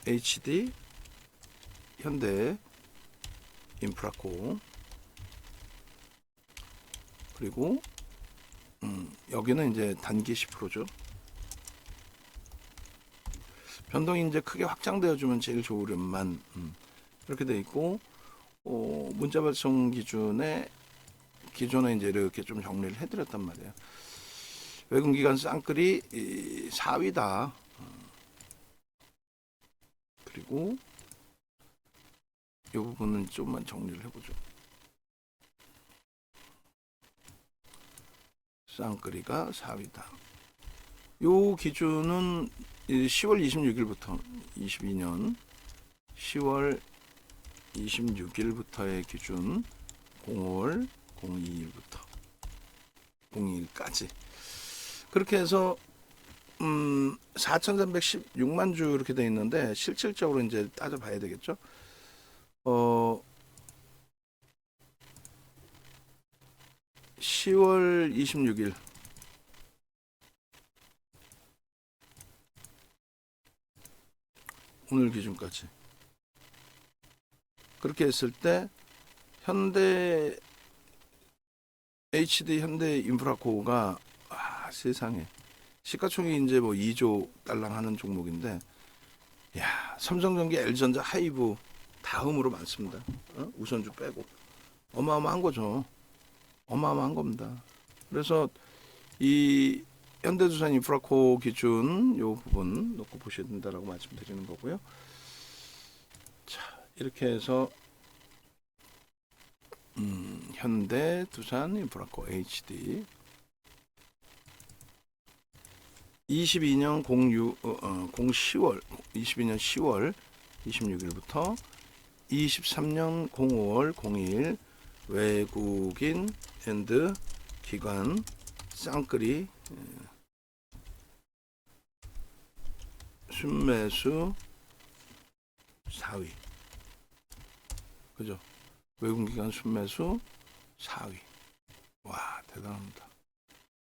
HD 현대 인프라코. 그리고 여기는 이제 단기 10%죠. 변동이 이제 크게 확장되어 주면 제일 좋으련만 이렇게 돼 있고, 문자 발송 기준에 기존에 이제 이렇게 좀 정리를 해드렸단 말이에요. 외국기관 쌍끌이 4위다. 그리고 이 부분은 좀만 정리를 해보죠. 쌍끌이가 4위다. 요 기준은 10월 26일부터 22년 10월 26일부터의 기준, 05월 02일부터 02일까지 그렇게 해서 4,316만 주 이렇게 돼 있는데, 실질적으로 이제 따져봐야 되겠죠. 10월 26일 오늘 기준까지 그렇게 했을 때 현대 HD 현대 인프라코가 세상에 시가총액이 이제 뭐 2조 달랑 하는 종목인데, 야, 삼성전기, LG전자, 하이브 다음으로 많습니다. 우선주 빼고 어마어마한 거죠. 어마어마한 겁니다. 그래서 이 현대두산 인프라코 기준 요 부분 놓고 보셔야 된다라고 말씀드리는 거고요. 자, 이렇게 해서 현대두산 인프라코 HD 22년 10월 22년 10월 26일부터 23년 05월 02일 외국인 앤드 기관 쌍끌이 순매수 4위. 그죠? 외국인 기관 순매수 4위. 와, 대단합니다.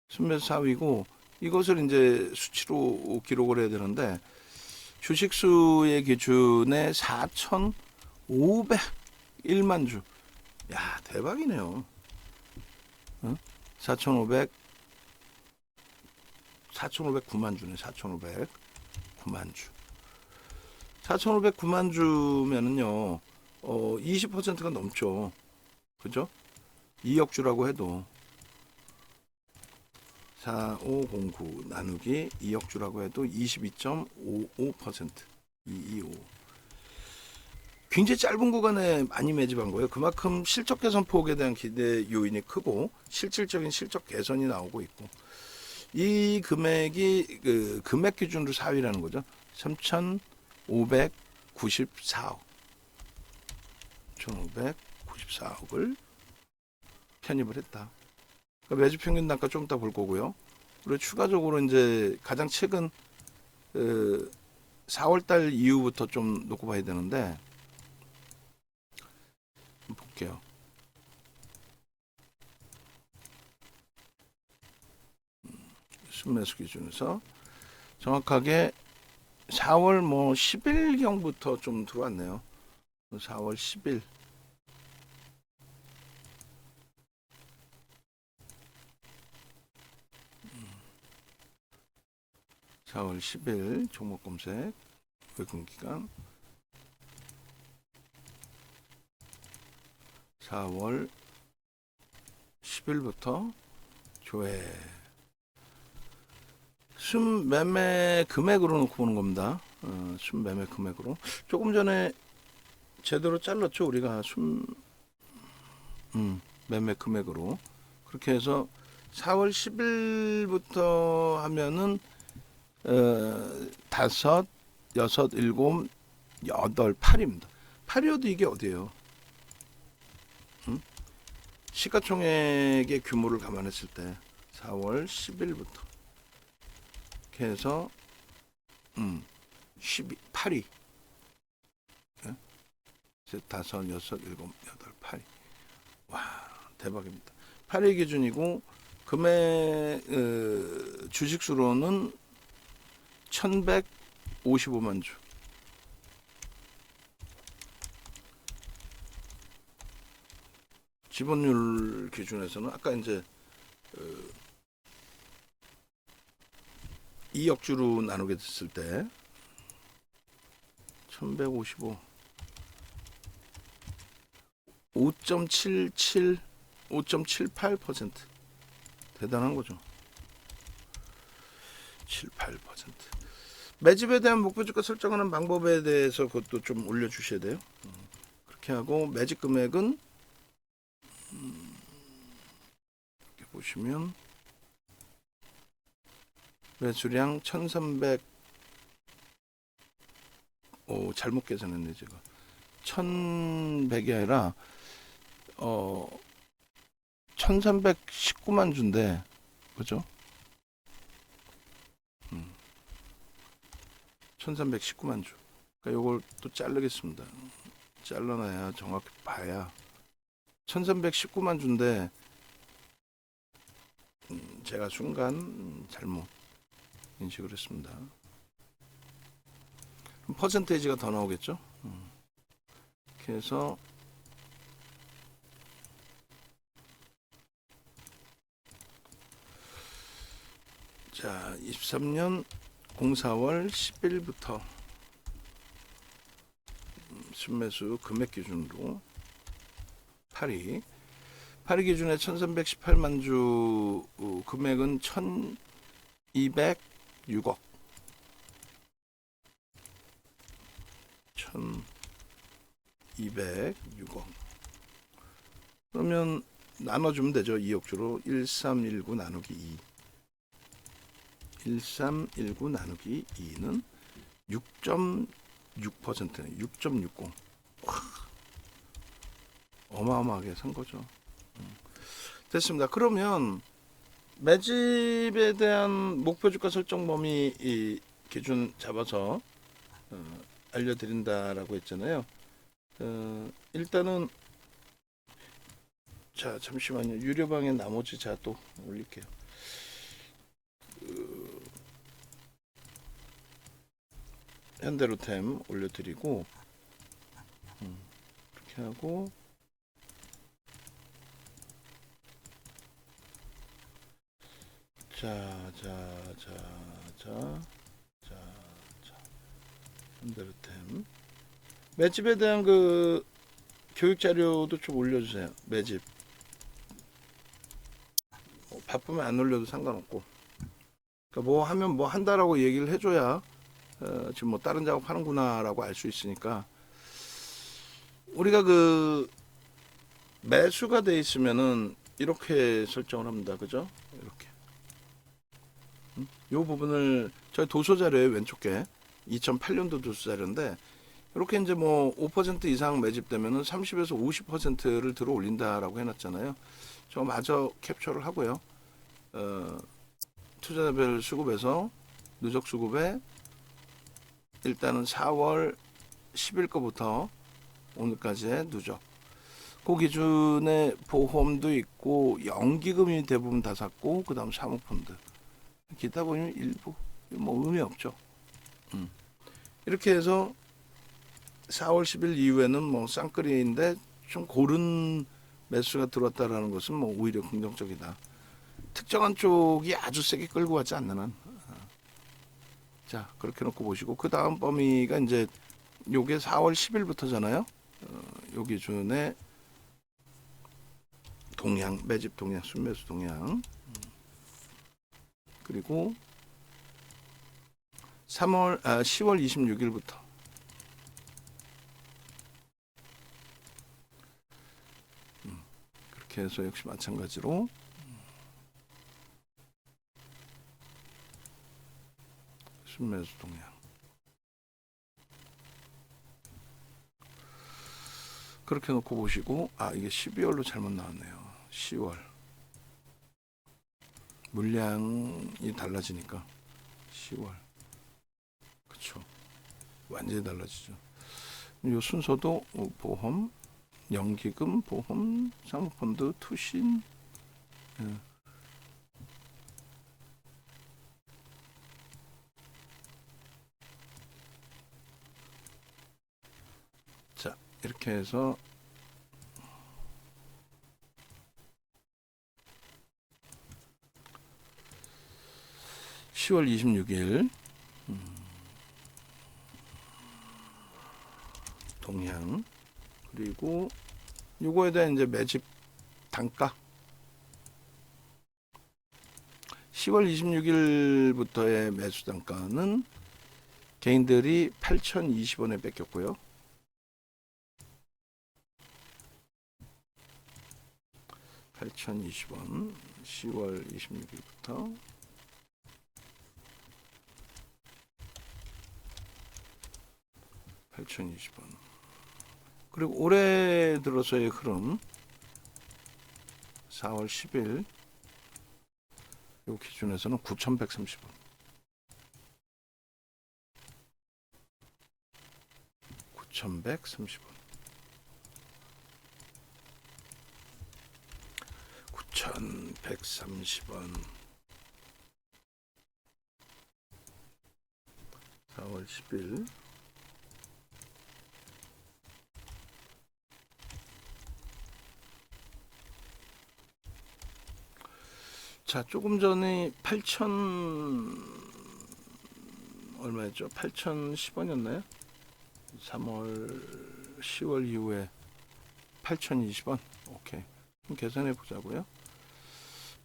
순매수 4위고, 이것을 이제 수치로 기록을 해야 되는데, 주식수의 기준에 4,501만 주. 야, 대박이네요. 4,509만 주네. 4,509만 주. 4,509만 주면은요, 20%가 넘죠. 그죠? 2억 주라고 해도 4509 나누기 2억 주라고 해도 22.55%. 225. 굉장히 짧은 구간에 많이 매집한 거예요. 그만큼 실적 개선 폭에 대한 기대 요인이 크고, 실질적인 실적 개선이 나오고 있고, 이 금액이 그 금액 기준으로 4위라는 거죠. 3,594억. 1,594억을 편입을 했다. 그러니까 매집 평균 단가 좀 이따 볼 거고요. 그리고 추가적으로 이제 가장 최근 4월달 이후부터 좀 놓고 봐야 되는데, 볼게요. 순매수 기준에서 정확하게 4월 뭐 10일경부터 좀 들어왔네요. 4월 10일. 4월 10일 종목 검색 외국 기간 4월 10일부터 조회 순매매 금액으로 놓고 보는 겁니다. 순매매 금액으로 조금 전에 제대로 잘랐죠. 우리가 매매 금액으로 그렇게 해서 4월 10일부터 하면은 5, 6, 7, 8, 8입니다. 8이어도 이게 어디예요? 시가총액의 규모를 감안했을 때 4월 10일부터 이렇게 해서 12, 8위 5, 6, 7, 8, 8위. 와, 대박입니다. 8위 기준이고 금액 주식수로는 1,155만 주. 지분율 기준에서는 아까 이제 2억주로 나누게 됐을 때 1155 5.77 5.78% 대단한 거죠. 78%. 매집에 대한 목표주가 설정하는 방법에 대해서 그것도 좀 올려주셔야 돼요. 그렇게 하고 매집 금액은 이렇게 보시면 매수량 1300 잘못 계산했네 제가. 1100이 아니라 1319만 주인데 그죠? 1319만 주. 그러니까 요걸 또 자르겠습니다. 잘라놔야 정확히 봐야 1319만 주인데 제가 순간 잘못 인식을 했습니다. 그럼 퍼센테이지가 더 나오겠죠? 이렇게 해서 자 23년 04월 10일부터 순매수 금액 기준으로 8위 기준에 1318만 주 금액은 1206억 1206억 그러면 나눠주면 되죠. 2억주로 1319 나누기 2 1319 나누기 2는 6.6%네. 6.60 어마어마하게 산 거죠. 됐습니다. 그러면 매집에 대한 목표주가 설정 범위 이 기준 잡아서 알려드린다라고 했잖아요. 일단은 자 잠시만요. 유료방에 나머지 자 또 올릴게요. 현대로템 올려드리고 이렇게 하고 자 현대로템 매집에 대한 그 교육 자료도 좀 올려주세요. 매집 바쁘면 안 올려도 상관없고 그러니까 뭐 하면 뭐 한다라고 얘기를 해줘야 지금 뭐 다른 작업 하는구나라고 알 수 있으니까 우리가 그 매수가 돼 있으면은 이렇게 설정을 합니다. 그죠? 이렇게 이 부분을 저희 도서 자료의 왼쪽에 2008년도 도서 자료인데 이렇게 이제 뭐 5% 이상 매집되면은 30에서 50%를 들어 올린다라고 해놨잖아요. 저 마저 캡처를 하고요. 투자자별 수급에서 누적 수급에 일단은 4월 10일 거부터 오늘까지의 누적 그 기준에 보험도 있고 연기금이 대부분 다 샀고 그 다음 사모펀드 기타 보면 일부 뭐 의미 없죠. 이렇게 해서 4월 10일 이후에는 뭐 쌍끌이인데 좀 고른 매수가 들어왔다라는 것은 뭐 오히려 긍정적이다. 특정한 쪽이 아주 세게 끌고 가지 않는 한. 자 그렇게 놓고 보시고 그 다음 범위가 이제 요게 4월 10일부터잖아요. 요 기준에 동향 매집 동향 순매수 동향 그리고 10월 26일부터 그렇게 해서 역시 마찬가지로 순매수 동향 그렇게 놓고 보시고 이게 12월로 잘못 나왔네요. 10월 물량이 달라지니까 10월 그쵸 완전히 달라지죠. 이 순서도 보험 연기금 보험 사모펀드 투신 자 이렇게 해서 10월 26일 동향, 그리고 요거에 대한 이제 매집 단가 10월 26일부터의 매수 단가는 개인들이 8,020원에 뺏겼고요. 8,020원 10월 26일부터 8,020원. 그리고 올해 들어서의 흐름 4월 10일 요 기준에서는 9,130원. 9,130원. 9,130원. 4월 10일. 자, 조금 전에 8,000 얼마였죠? 8,010원이었나요? 3월 10월 이후에 8,020원. 오케이. 그럼 계산해 보자고요.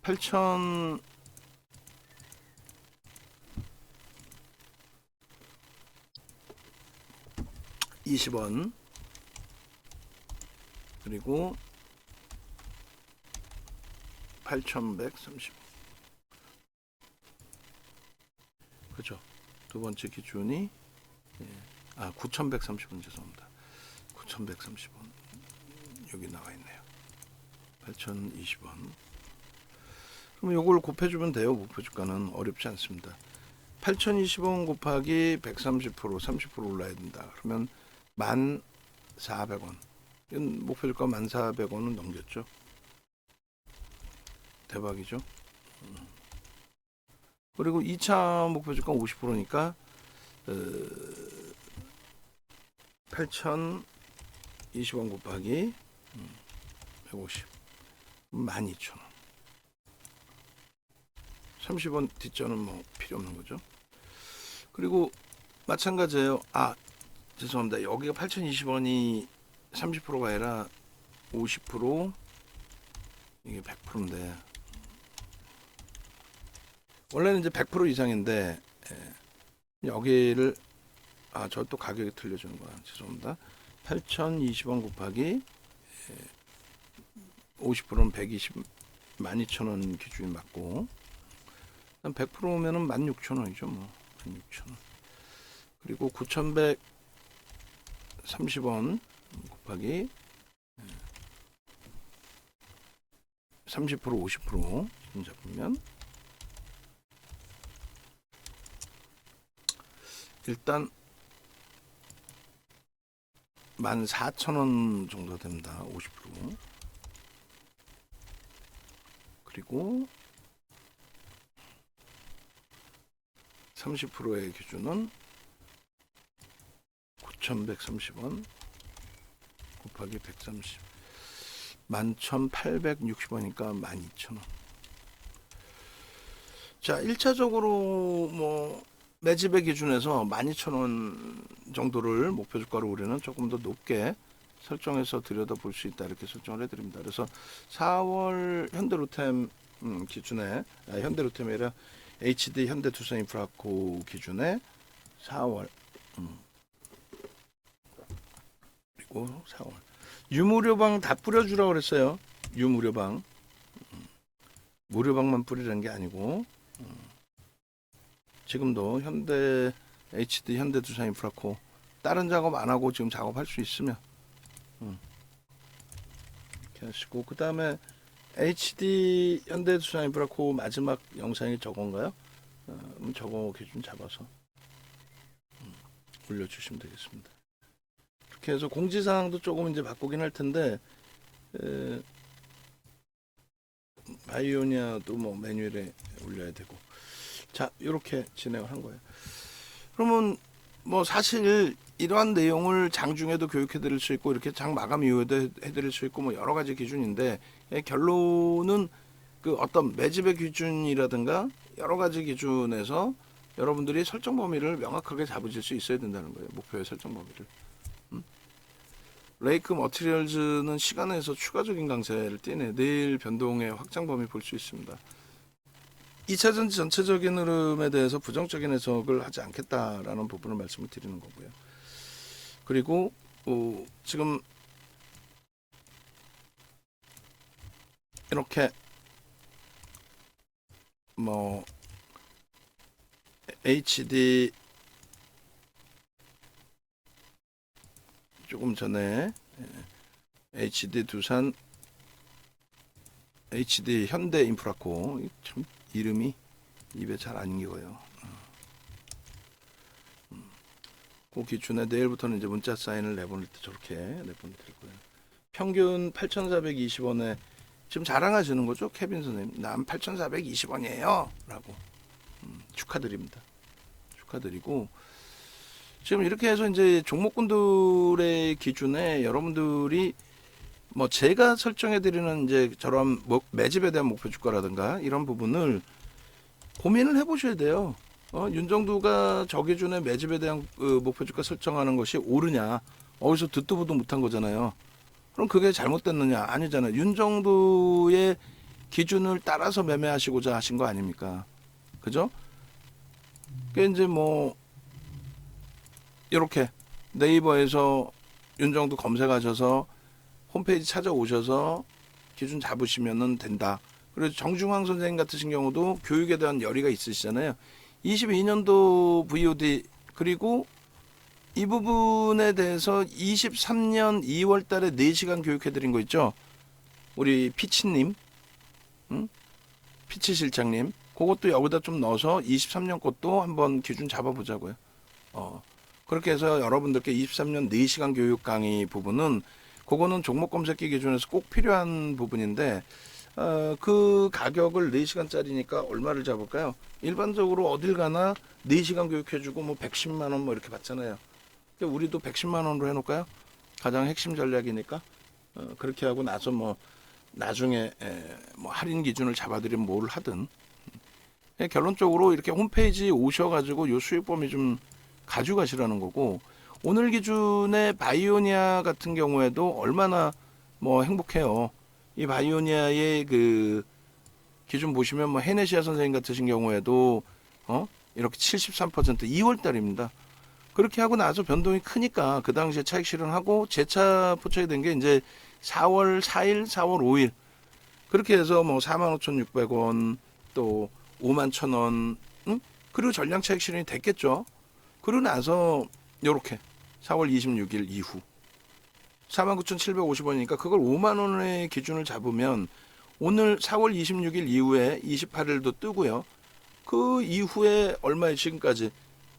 8,020원 그리고 8,130원. 그죠? 두 번째 기준이 9,130원 죄송합니다. 9,130원 여기 나와 있네요. 8,020원. 그럼 요걸 곱해주면 돼요. 목표 주가는 어렵지 않습니다. 8,020원 곱하기 130% 30% 올라야 된다. 그러면 1,400원. 이건 목표 주가 1,400원은 넘겼죠. 대박이죠. 그리고 2차 목표 주가 50%니까 8,020원 곱하기 150 12,000원. 30원 뒷전은 뭐 필요 없는 거죠. 그리고 마찬가지예요. 죄송합니다. 여기가 8,020원이 30%가 아니라 50%, 이게 100%인데 원래는 이제 100% 이상인데 여기를 저 또 가격이 틀려주는 거야. 죄송합니다. 8,020원 곱하기 50%는 120 12,000원 기준이 맞고 100%면은 16,000원이죠. 뭐 16,000원. 그리고 9,130원 곱하기 30% 50% 잡으면 일단 14,000원 정도 됩니다. 50%. 그리고 30%의 기준은 9,130원 곱하기 130 11,860원이니까 12,000원. 자, 1차적으로 뭐 매집의 기준에서 12,000원 정도를 목표 주가로 우리는 조금 더 높게 설정해서 들여다볼 수 있다, 이렇게 설정을 해드립니다. 그래서 4월 현대로템 기준에 현대로템이 아니라 HD 현대투자인프라코 기준에 4월 그리고 4월 유무료방 다 뿌려주라고 그랬어요. 유무료방 무료방만 뿌리라는 게 아니고 지금도 현대 HD 현대투자인프라코 다른 작업 안 하고 지금 작업할 수 있으면 이렇게 하시고, 그 다음에 HD 현대투자인프라코 마지막 영상이 저건가요? 저거 기준 잡아서 올려주시면 되겠습니다. 이렇게 해서 공지사항도 조금 이제 바꾸긴 할 텐데 바이오니아도 뭐 매뉴얼에 올려야 되고, 자, 이렇게 진행을 한 거예요. 그러면 뭐 사실 이러한 내용을 장중에도 교육해 드릴 수 있고 이렇게 장 마감 이후에도 해 드릴 수 있고 뭐 여러 가지 기준인데 결론은 그 어떤 매집의 기준이라든가 여러 가지 기준에서 여러분들이 설정 범위를 명확하게 잡으실 수 있어야 된다는 거예요. 목표의 설정 범위를. 레이크 머티리얼즈는 시간에서 추가적인 강세를 띠네. 내일 변동의 확장 범위 볼 수 있습니다. 2차전지 전체적인 흐름에 대해서 부정적인 해석을 하지 않겠다라는 부분을 말씀을 드리는 거고요. 그리고 지금 이렇게 뭐 HD 조금 전에 HD 두산, HD 현대 인프라코, 참 이름이 입에 잘 안 익어요. 그 기준에 내일부터는 이제 문자 사인을 내보낼 때 저렇게 내보내드릴 거예요. 평균 8,420원에 지금 자랑하시는 거죠, 케빈 선생님. 난 8,420원이에요 라고. 축하드립니다. 축하드리고, 지금 이렇게 해서 이제 종목군들의 기준에 여러분들이 뭐 제가 설정해 드리는 이제 저런 매집에 대한 목표 주가라든가 이런 부분을 고민을 해 보셔야 돼요. 윤정두가 저 기준에 매집에 대한 목표 주가 설정하는 것이 옳으냐? 어디서 듣도 보도 못한 거잖아요. 그럼 그게 잘못됐느냐? 아니잖아요. 윤정두의 기준을 따라서 매매하시고자 하신 거 아닙니까? 그죠? 그 이제 뭐 이렇게 네이버에서 윤정두 검색하셔서 홈페이지 찾아오셔서 기준 잡으시면 된다. 그리고 정중앙 선생님 같으신 경우도 교육에 대한 열의가 있으시잖아요. 22년도 VOD 그리고 이 부분에 대해서 23년 2월 달에 4시간 교육해드린 거 있죠. 우리 피치님, 피치 실장님. 그것도 여기다 좀 넣어서 23년 것도 한번 기준 잡아보자고요. 그렇게 해서 여러분들께 23년 4시간 교육 강의 부분은 그거는 종목 검색기 기준에서 꼭 필요한 부분인데 그 가격을 4시간짜리니까 얼마를 잡을까요? 일반적으로 어딜 가나 4시간 교육해주고 뭐 110만 원 뭐 이렇게 받잖아요. 우리도 110만 원으로 해놓을까요? 가장 핵심 전략이니까 그렇게 하고 나서 뭐 나중에 뭐 할인 기준을 잡아드리면 뭘 하든 결론적으로 이렇게 홈페이지 오셔가지고 요 수익 범위 좀 가져가시라는 거고, 오늘 기준의 바이오니아 같은 경우에도 얼마나 뭐 행복해요. 이 바이오니아의 그 기준 보시면 뭐 헤네시아 선생님 같으신 경우에도 이렇게 73% 2월 달입니다. 그렇게 하고 나서 변동이 크니까 그 당시에 차익 실현하고 재차 포착이 된 게 이제 4월 4일, 4월 5일 그렇게 해서 뭐 45,600원 또 51,000원 그리고 전량 차익 실현이 됐겠죠. 그러고 나서 요렇게 4월 26일 이후 49,750원이니까 그걸 5만 원의 기준을 잡으면 오늘 4월 26일 이후에 28일도 뜨고요. 그 이후에 얼마에 지금까지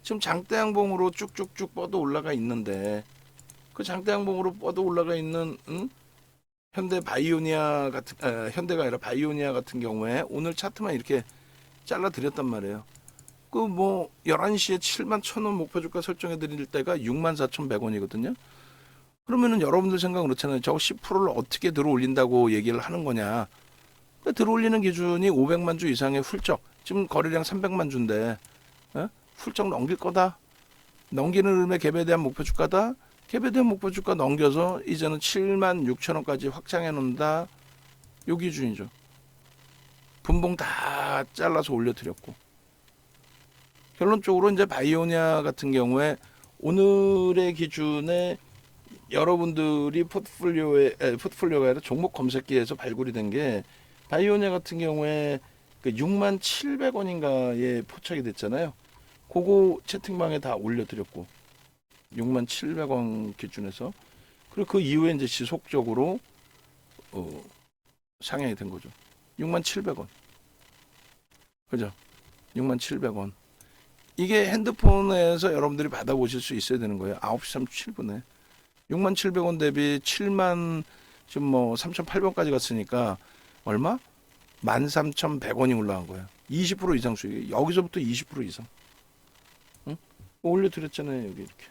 지금 장대양봉으로 쭉쭉쭉 뻗어 올라가 있는데 그 장대양봉으로 뻗어 올라가 있는 현대 바이오니아 같은 현대가 아니라 바이오니아 같은 경우에 오늘 차트만 이렇게 잘라 드렸단 말이에요. 그 뭐 11시에 71,000원 목표 주가 설정해 드릴 때가 64,100원이거든요. 그러면은 여러분들 생각 그렇잖아요. 저거 10%를 어떻게 들어 올린다고 얘기를 하는 거냐. 들어 올리는 기준이 500만 주 이상의 훌쩍. 지금 거래량 300만 주인데 훌쩍 넘길 거다. 넘기는 흐름의 갭에 대한 목표 주가다. 갭에 대한 목표 주가 넘겨서 이제는 76,000원까지 확장해 놓는다. 요 기준이죠. 분봉 다 잘라서 올려드렸고. 결론적으로 이제 바이오니아 같은 경우에 오늘의 기준에 여러분들이 포트폴리오가 아니라 종목 검색기에서 발굴이 된 게 바이오니아 같은 경우에 그 67,000원인가에 포착이 됐잖아요. 그거 채팅방에 다 올려드렸고 67,000원 기준에서 그리고 그 이후에 이제 지속적으로 상향이 된 거죠. 67,000원. 그죠? 67,000원. 이게 핸드폰에서 여러분들이 받아보실 수 있어야 되는 거예요. 9시 37분에. 67,000원 대비 7만, 지금 뭐 3,800원까지 갔으니까 얼마? 13,100원이 올라간 거예요. 20% 이상 수익. 여기서부터 20% 이상. 응? 올려드렸잖아요. 여기 이렇게.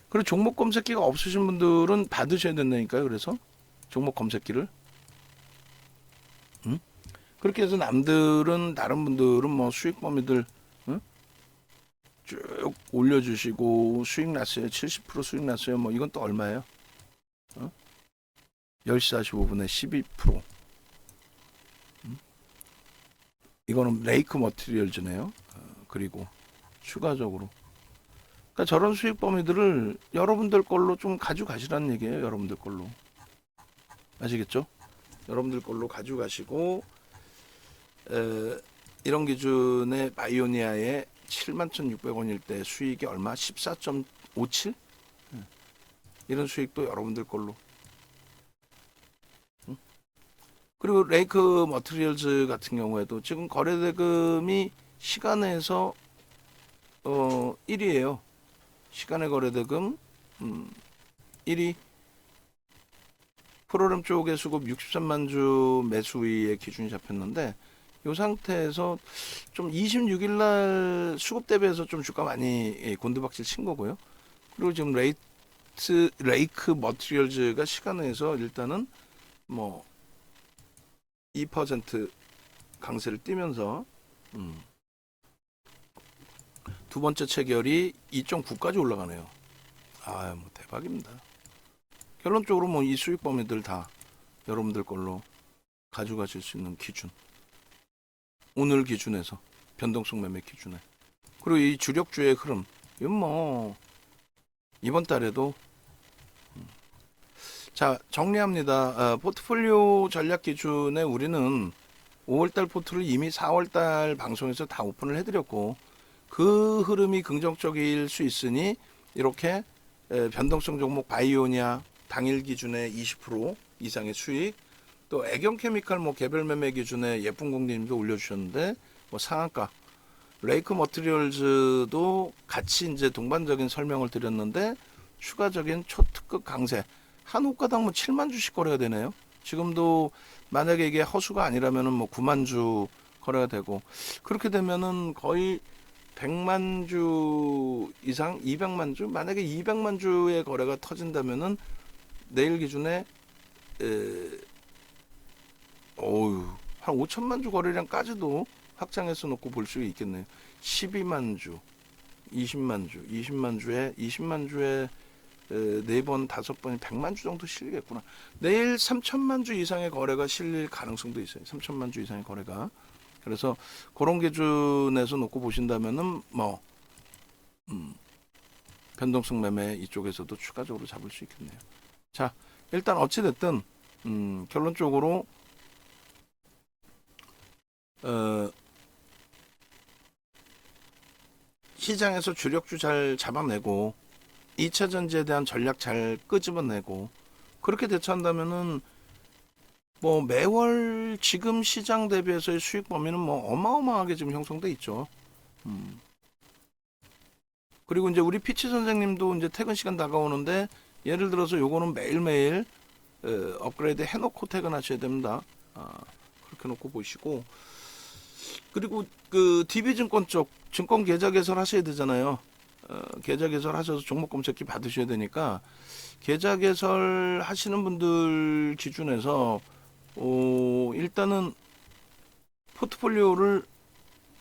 그리고 종목 검색기가 없으신 분들은 받으셔야 된다니까요. 그래서 종목 검색기를. 응? 그렇게 해서 남들은 다른 분들은 뭐 수익 범위들 응? 쭉 올려주시고 수익 났어요. 70% 수익 났어요. 뭐 이건 또 얼마예요? 10시 45분에 12%. 이거는 레이크 머티리얼즈네요. 그리고 추가적으로 그러니까 저런 수익 범위들을 여러분들 걸로 좀 가져가시라는 얘기예요. 여러분들 걸로. 아시겠죠? 여러분들 걸로 가져가시고 이런 기준의 바이오니아의 71,600원일 때 수익이 얼마? 14.57? 이런 수익도 여러분들 걸로. 그리고 레이크 머티리얼즈 같은 경우에도 지금 거래대금이 시간에서 1위예요. 시간의 거래대금 1위. 프로그램 쪽의 수급 63만 주 매수위의 기준이 잡혔는데 이 상태에서 좀 26일 날 수급 대비해서 좀 주가 많이 곤두박질 친 거고요. 그리고 지금 레이크 머티리얼즈가 시간에서 일단은 뭐 2% 강세를 띄면서 두 번째 체결이 2.9까지 올라가네요. 아, 뭐 대박입니다. 결론적으로 뭐 이 수익 범위들 다 여러분들 걸로 가져가실 수 있는 기준. 오늘 기준에서 변동성 매매 기준에. 그리고 이 주력주의 흐름. 이건 뭐 이번 달에도 자, 정리합니다. 포트폴리오 전략 기준에 우리는 5월달 포트를 이미 4월달 방송에서 다 오픈을 해드렸고 그 흐름이 긍정적일 수 있으니 이렇게 변동성 종목 바이오니아 당일 기준에 20% 이상의 수익, 또 애경케미칼 뭐 개별 매매 기준에 예쁜 공님도 올려주셨는데 뭐 상한가, 레이크 머티리얼즈도 같이 이제 동반적인 설명을 드렸는데 추가적인 초특급 강세. 한 호가당 뭐 7만 주씩 거래가 되네요. 지금도 만약에 이게 허수가 아니라면은 뭐 9만 주 거래가 되고 그렇게 되면은 거의 100만 주 이상 200만 주 만약에 200만 주의 거래가 터진다면은 내일 기준에 한 5천만 주 거래량까지도 확장해서 놓고 볼 수 있겠네요. 12만 주, 20만 주, 20만 주에 4번, 5번이 100만 주 정도 실리겠구나. 내일 3천만 주 이상의 거래가 실릴 가능성도 있어요. 3천만 주 이상의 거래가. 그래서 그런 기준에서 놓고 보신다면은 뭐 변동성 매매 이쪽에서도 추가적으로 잡을 수 있겠네요. 자, 일단 어찌됐든 결론적으로 시장에서 주력주 잘 잡아내고 2차 전지에 대한 전략 잘 끄집어내고 그렇게 대처한다면은 뭐 매월 지금 시장 대비해서의 수익 범위는 뭐 어마어마하게 지금 형성돼 있죠. 그리고 이제 우리 피치 선생님도 이제 퇴근 시간 다가오는데 예를 들어서 요거는 매일매일 업그레이드 해놓고 퇴근하셔야 됩니다. 그렇게 놓고 보시고 그리고 그 DB증권 쪽 증권 계좌 개설 하셔야 되잖아요. 계좌 개설 하셔서 종목 검색기 받으셔야 되니까 계좌 개설 하시는 분들 기준에서 일단은 포트폴리오를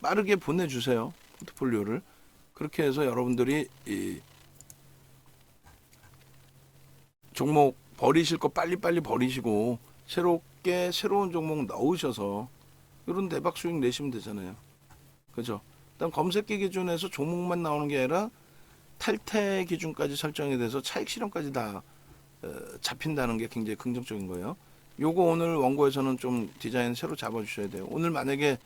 빠르게 보내주세요. 포트폴리오를 그렇게 해서 여러분들이 이 종목 버리실 거 빨리빨리 버리시고 새롭게 새로운 종목 넣으셔서 이런 대박 수익 내시면 되잖아요. 그죠? 일단 검색기 기준에서 종목만 나오는 게 아니라 탈퇴 기준까지 설정이 돼서 차익 실현까지 다 잡힌다는 게 굉장히 긍정적인 거예요. 요거 오늘 원고에서는 좀 디자인 새로 잡아주셔야 돼요. 오늘 만약에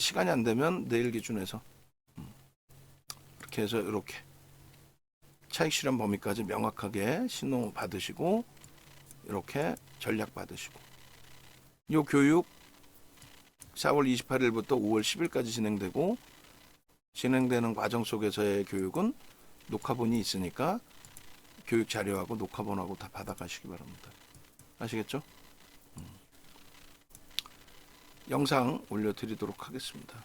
시간이 안 되면 내일 기준에서 이렇게 해서 이렇게 차익 실현 범위까지 명확하게 신호 받으시고 이렇게 전략 받으시고 요 교육 4월 28일부터 5월 10일까지 진행되고 진행되는 과정 속에서의 교육은 녹화본이 있으니까 교육 자료하고 녹화본하고 다 받아가시기 바랍니다. 아시겠죠? 영상 올려드리도록 하겠습니다.